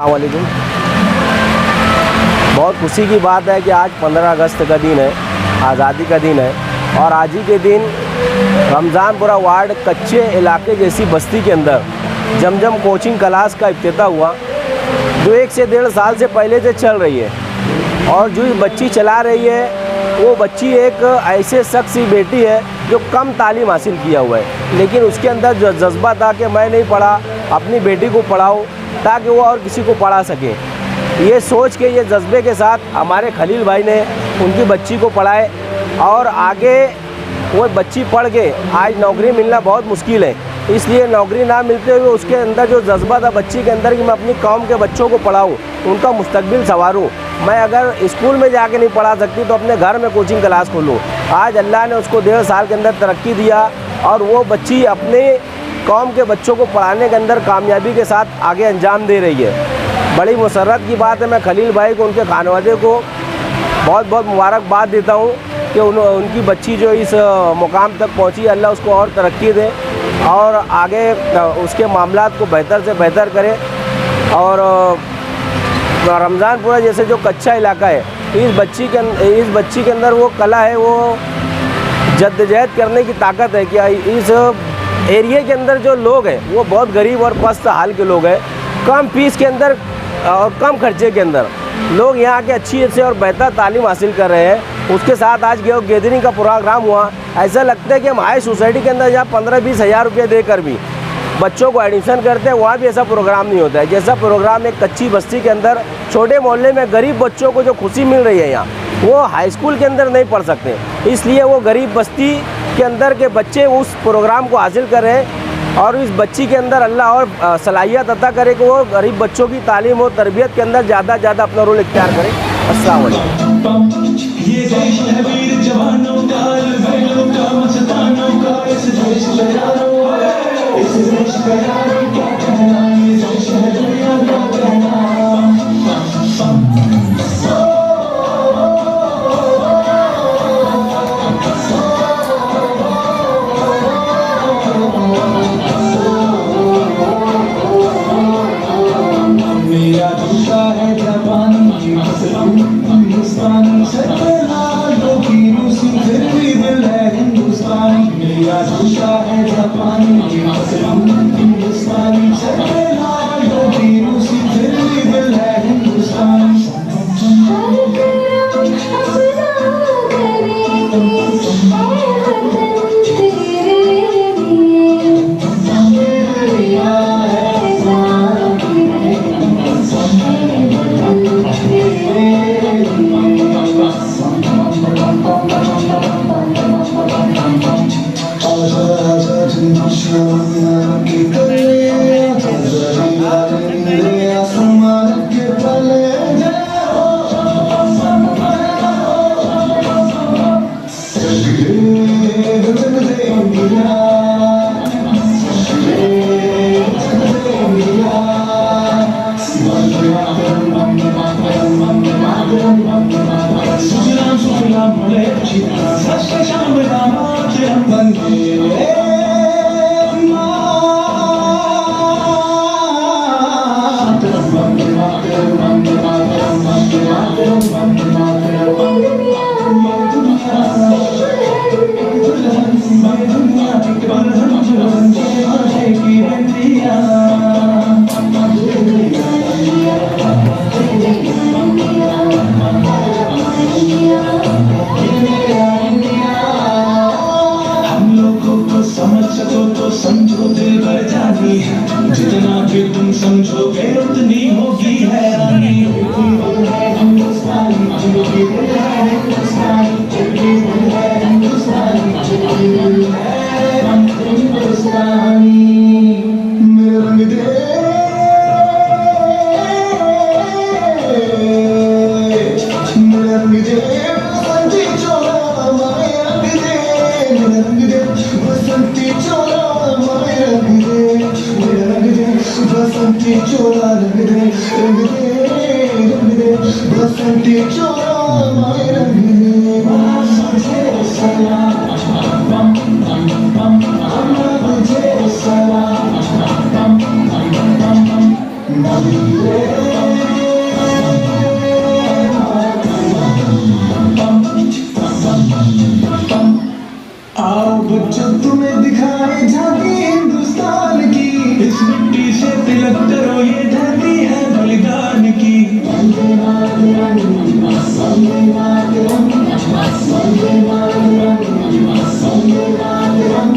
वालेकुम। बहुत खुशी की बात है कि आज 15 अगस्त का दिन है, आज़ादी का दिन है और आज ही के दिन रमज़ानपुरा वार्ड कच्चे इलाके जैसी बस्ती के अंदर जमजम कोचिंग क्लास का इफ्तिताह हुआ, जो 1 से 1.5 साल से पहले से चल रही है। और जो बच्ची चला रही है वो बच्ची एक ऐसे शख्स की बेटी है जो कम तालीम हासिल किया हुआ है, लेकिन उसके अंदर जो जज्बा था कि मैं नहीं पढ़ा, अपनी बेटी को पढ़ाऊँ ताकि वो और किसी को पढ़ा सके। ये सोच के, ये जज्बे के साथ हमारे खलील भाई ने उनकी बच्ची को पढ़ाए और आगे वो बच्ची पढ़ के आज नौकरी मिलना बहुत मुश्किल है, इसलिए नौकरी ना मिलते हुए उसके अंदर जो जज्बा था बच्ची के अंदर कि मैं अपनी कौम के बच्चों को पढ़ाऊँ, उनका मुस्तकबिल संवारूँ। मैं अगर स्कूल में जाके नहीं पढ़ा सकती तो अपने घर में कोचिंग क्लास खोलूँ। आज अल्लाह ने उसको 1.5 साल के अंदर तरक्की दिया और वो बच्ची अपने कौम के बच्चों को पढ़ाने के अंदर कामयाबी के साथ आगे अंजाम दे रही है। बड़ी मुसर्रत की बात है। मैं खलील भाई को, उनके खानवादे को बहुत बहुत मुबारकबाद देता हूँ कि उनकी बच्ची जो इस मुकाम तक पहुँची, अल्लाह उसको और तरक्की दे और आगे उसके मामलात को बेहतर से बेहतर करे। और रमज़ानपुरा जैसे जो कच्चा इलाका है, इस बच्ची के अंदर वो कला है, वो जद्दोजहद करने की ताकत है कि इस एरिया के अंदर जो लोग हैं वो बहुत गरीब और पस्त हाल के लोग हैं। कम फीस के अंदर और कम खर्चे के अंदर लोग यहाँ के अच्छी से और बेहतर तालीम हासिल कर रहे हैं। उसके साथ आज गैदरिंग का प्रोग्राम हुआ। ऐसा लगता है कि हम हाई सोसाइटी के अंदर जहाँ 15-20 हज़ार रुपये देकर भी बच्चों को एडमिशन करते हैं, वहाँ भी ऐसा प्रोग्राम नहीं होता है। जैसा प्रोग्राम एक कच्ची बस्ती के अंदर छोटे मोहल्ले में गरीब बच्चों को जो खुशी मिल रही है यहाँ, वो हाई स्कूल के अंदर नहीं पढ़ सकते, इसलिए वो गरीब बस्ती के अंदर के बच्चे उस प्रोग्राम को हासिल कर रहे हैं। और इस बच्ची के अंदर अल्लाह और सलाहियत अता करे कि वो गरीब बच्चों की तालीम और तरबियत के अंदर ज़्यादा से ज़्यादा अपना रोल इख्तियार करे। अस्सलाम वालेकुम। जितना भी तुम समझोगे उतनी होगी हैरानी। बसंती चोला रंग दे रंग दे रंग दे बसंती चोला माए रंग दे मुझे सलाम बम बम बम मुझे सलाम बम बम बम बम जब तुम्हें दिखाए झांकी हिंदुस्तान की, इस मिट्टी से तिलक करो ये धरती है बलिदान की। वंदे मातरम, वंदे मातरम, वंदे मातरम, वंदे मातरम।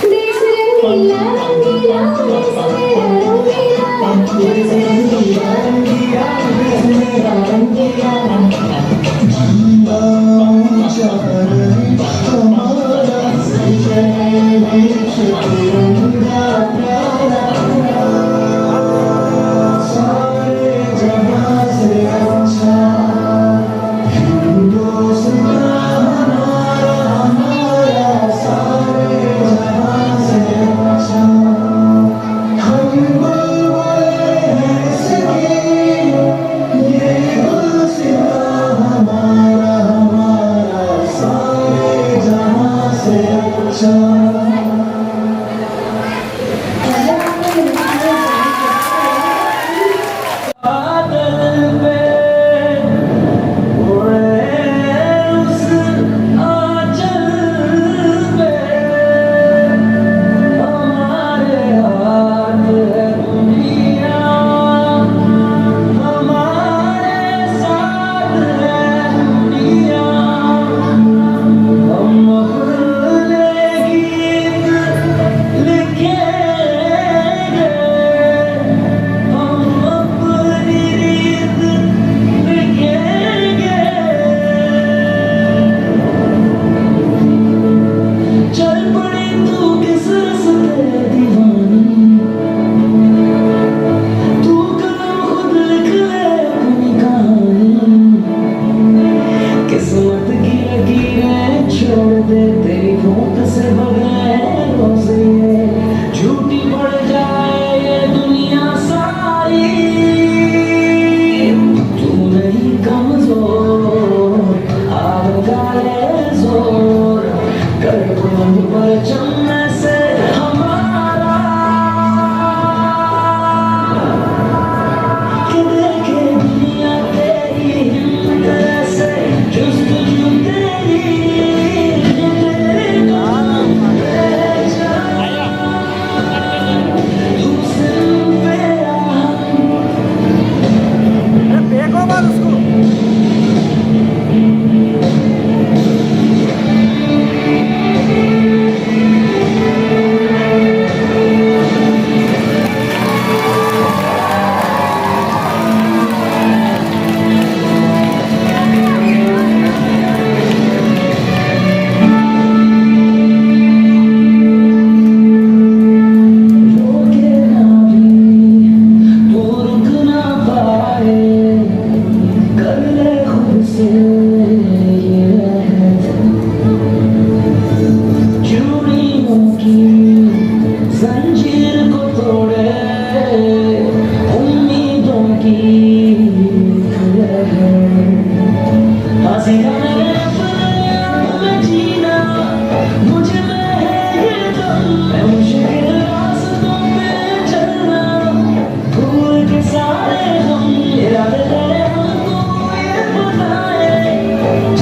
देश रंगीला रंगीला देश मेरा रंगीला, देश रंगीला रंगीला देश मेरा रंगीला। झंडा ऊंचा रहे हमारा, संजय देश तिरंगा प्यारा, सारे जहां से अच्छा हिंदुस्तान हमारा, हमारा सारे जहां से अच्छा। हम बुलबुल हैं इसकी, ये गुलसितां हमारा, हमारा सारे जहां से अच्छा। बादल पे उड़े उस आंचल पे, हमारे हाथ है दुनिया, हमारे साथ है दुनिया। हम अपने गीत लिखेंगे, हम अपनी रीत लिखेंगे। चल पड़ी तू किस रास्ते दीवानी, तू कलम खुद लिख ले अपनी कहानी। किस्मत की लकीरें छोड़ दे तेरी भूख से बगैरों से, झूठी पड़ जाए ये दुनिया सारी। तू नहीं कमजोर, आग डाले जोर, कर बुलंद परचम से हमारा, कि देखे दुनिया तेरी हिम्मत से, जुस्तजू तेरी, ये तेरे काम पे जा, तू सिर्फ मेरा रोके ना भी तू रुक ना पाए, कर ले खुद से ये रहत। चूड़ियों की जंजीर को तोड़े, उम्मीदों की हसीना मेरे अपने आप में जीना, मुझे में है ये दम, मैं मुश्किल रास्तों पे चलना, भूल के सारे हम इरादे तेरे हमको ये बताए,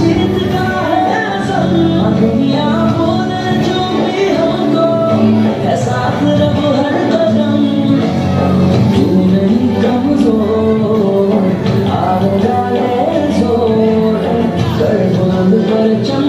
जीत का है असम। दुनिया बोले जो भी हमको है साथ रब हर कदम। तू नहीं कमजोर, आग डाले जोर, कर बुलंद परचम